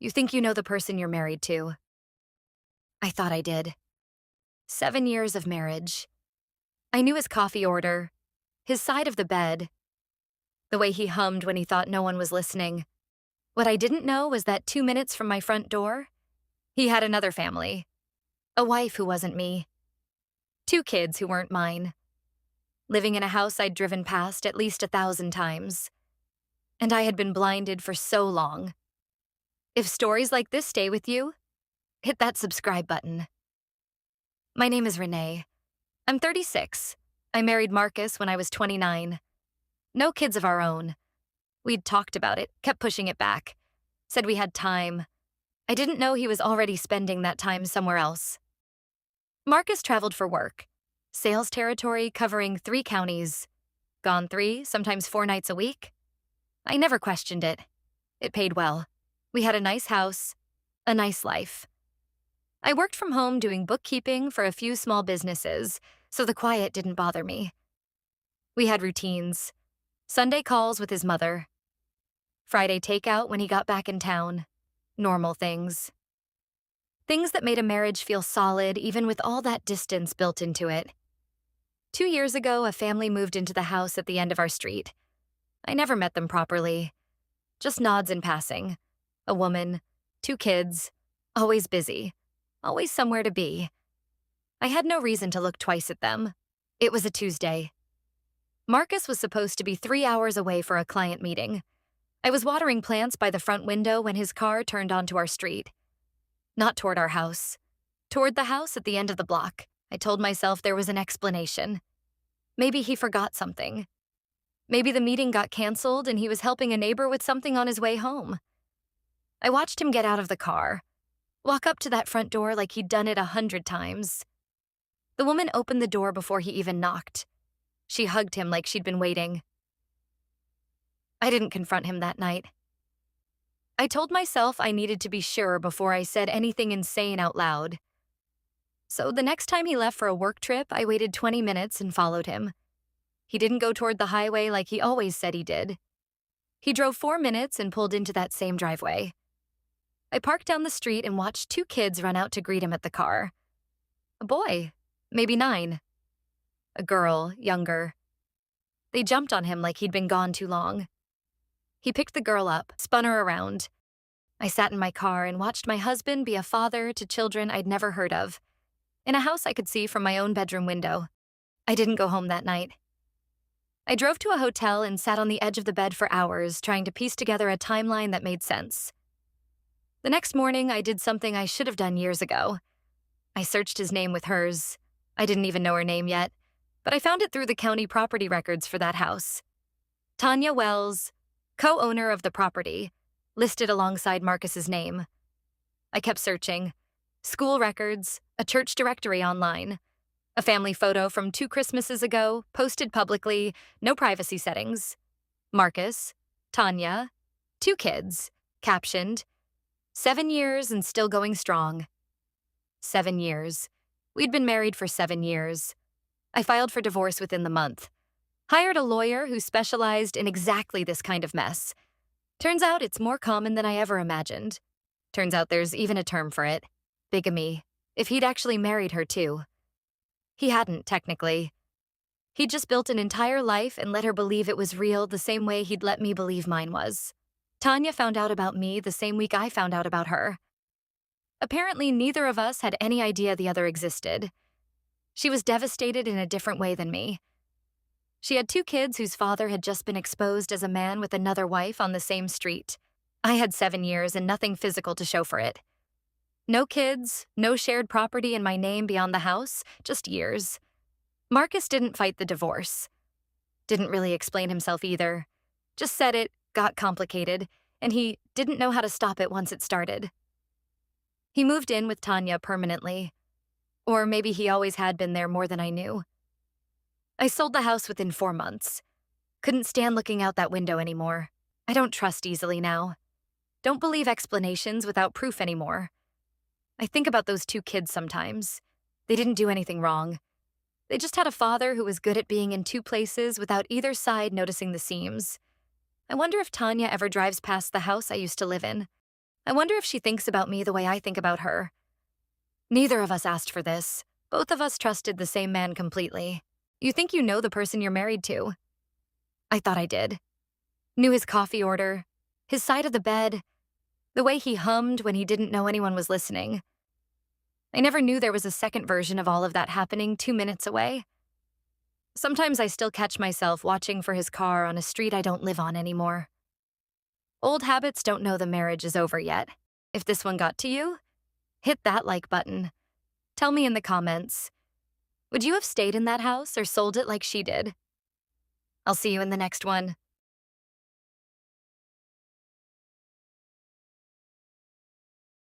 You think you know the person you're married to. I thought I did. 7 years of marriage. I knew his coffee order, his side of the bed, the way he hummed when he thought no one was listening. What I didn't know was that 2 minutes from my front door, he had another family. A wife who wasn't me. 2 kids who weren't mine. Living in a house I'd driven past at least 1,000 times. And I had been blinded for so long. If stories like this stay with you, hit that subscribe button. My name is Renee. I'm 36. I married Marcus when I was 29. No kids of our own. We'd talked about it, kept pushing it back. Said we had time. I didn't know he was already spending that time somewhere else. Marcus traveled for work. Sales territory covering 3 counties. Gone 3, sometimes 4 nights a week. I never questioned it. It paid well. We had a nice house, a nice life. I worked from home doing bookkeeping for a few small businesses, so the quiet didn't bother me. We had routines. Sunday calls with his mother. Friday takeout when he got back in town. Normal things. Things that made a marriage feel solid even with all that distance built into it. 2 years ago, a family moved into the house at the end of our street. I never met them properly. Just nods in passing. A woman, 2 kids, always busy, always somewhere to be. I had no reason to look twice at them. It was a Tuesday. Marcus was supposed to be 3 hours away for a client meeting. I was watering plants by the front window when his car turned onto our street. Not toward our house. Toward the house at the end of the block. I told myself there was an explanation. Maybe he forgot something. Maybe the meeting got canceled and he was helping a neighbor with something on his way home. I watched him get out of the car, walk up to that front door like he'd done it 100 times. The woman opened the door before he even knocked. She hugged him like she'd been waiting. I didn't confront him that night. I told myself I needed to be sure before I said anything insane out loud. So the next time he left for a work trip, I waited 20 minutes and followed him. He didn't go toward the highway like he always said he did. He drove 4 minutes and pulled into that same driveway. I parked down the street and watched 2 kids run out to greet him at the car. A boy, maybe 9. A girl, younger. They jumped on him like he'd been gone too long. He picked the girl up, spun her around. I sat in my car and watched my husband be a father to children I'd never heard of, in a house I could see from my own bedroom window. I didn't go home that night. I drove to a hotel and sat on the edge of the bed for hours, trying to piece together a timeline that made sense. The next morning, I did something I should have done years ago. I searched his name with hers. I didn't even know her name yet, but I found it through the county property records for that house. Tanya Wells, co-owner of the property, listed alongside Marcus's name. I kept searching. School records, a church directory online, a family photo from 2 Christmases ago, posted publicly, no privacy settings. Marcus, Tanya, 2 kids, captioned, 7 years and still going strong. 7 years. We'd been married for 7 years. I filed for divorce within the month. Hired a lawyer who specialized in exactly this kind of mess. Turns out it's more common than I ever imagined. Turns out there's even a term for it. Bigamy. If he'd actually married her too. He hadn't, technically. He'd just built an entire life and let her believe it was real the same way he'd let me believe mine was. Tanya found out about me the same week I found out about her. Apparently, neither of us had any idea the other existed. She was devastated in a different way than me. She had 2 kids whose father had just been exposed as a man with another wife on the same street. I had 7 years and nothing physical to show for it. No kids, no shared property in my name beyond the house, just years. Marcus didn't fight the divorce. Didn't really explain himself either. Just said it got complicated, and he didn't know how to stop it once it started. He moved in with Tanya permanently. Or maybe he always had been there more than I knew. I sold the house within 4 months. Couldn't stand looking out that window anymore. I don't trust easily now. Don't believe explanations without proof anymore. I think about those 2 kids sometimes. They didn't do anything wrong. They just had a father who was good at being in 2 places without either side noticing the seams. I wonder if Tanya ever drives past the house I used to live in. I wonder if she thinks about me the way I think about her. Neither of us asked for this. Both of us trusted the same man completely. You think you know the person you're married to. I thought I did. Knew his coffee order, his side of the bed, the way he hummed when he didn't know anyone was listening. I never knew there was a second version of all of that happening 2 minutes away. Sometimes I still catch myself watching for his car on a street I don't live on anymore. Old habits don't know the marriage is over yet. If this one got to you, hit that like button. Tell me in the comments, would you have stayed in that house or sold it like she did? I'll see you in the next one.